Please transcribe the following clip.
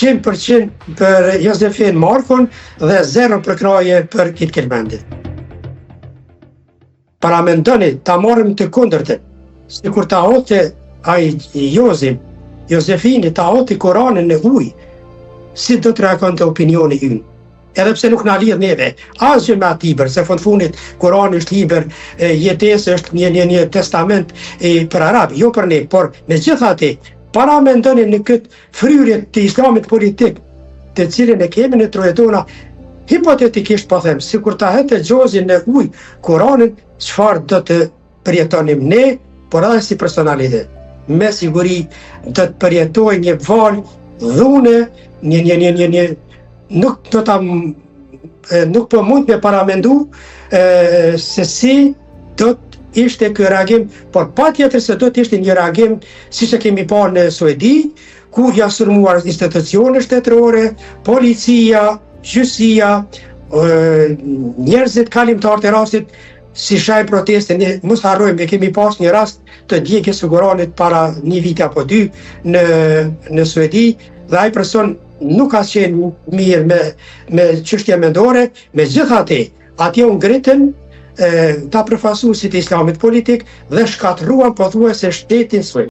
100% për Josefin Markun dhe 0 për kraje për Kitë Kelmendit. Para mendoni ta marrim të kundërtën, sikur ta hote ai Josefini ta hote Koranin në ujë, si do të reagonte opinioni ynë. Edhe pse nuk na lidh neve asgjë me atë libër, se fundit Kurani është libër, jetesë është një testament për arab, jo për ne, por megjithatë, para mendoni në këtë fryrje të islamit politik, të cilin e kemi në trojet tona, hipotetikisht po them, sikur ta hete Xhozi në ujë Kuranin, çfarë do të përjetonim ne, por edhe si personalitet. Me siguri do të përjetoj një val dhune, nuk po mund me paramendu se si do të ishte ky reagim, por patjetër se do të ishte një reagim siç e kemi parë në Suedi, ku janë sulmuar institucione shtetërore, policia, gjyqësia, njerëzit kalimtar të rastit, si shaj proteste. Ne mos harrojmë, kemi pas një rast të djegjes së Koranit para 1 viti apo 2 në Suedi, dhe ai person nuk ka qenë mirë me çështje mendore, megjithatë, atje u ngritën ta përfaqësuesit e islamit politik dhe shkatruan pothuajse shtetin suedi.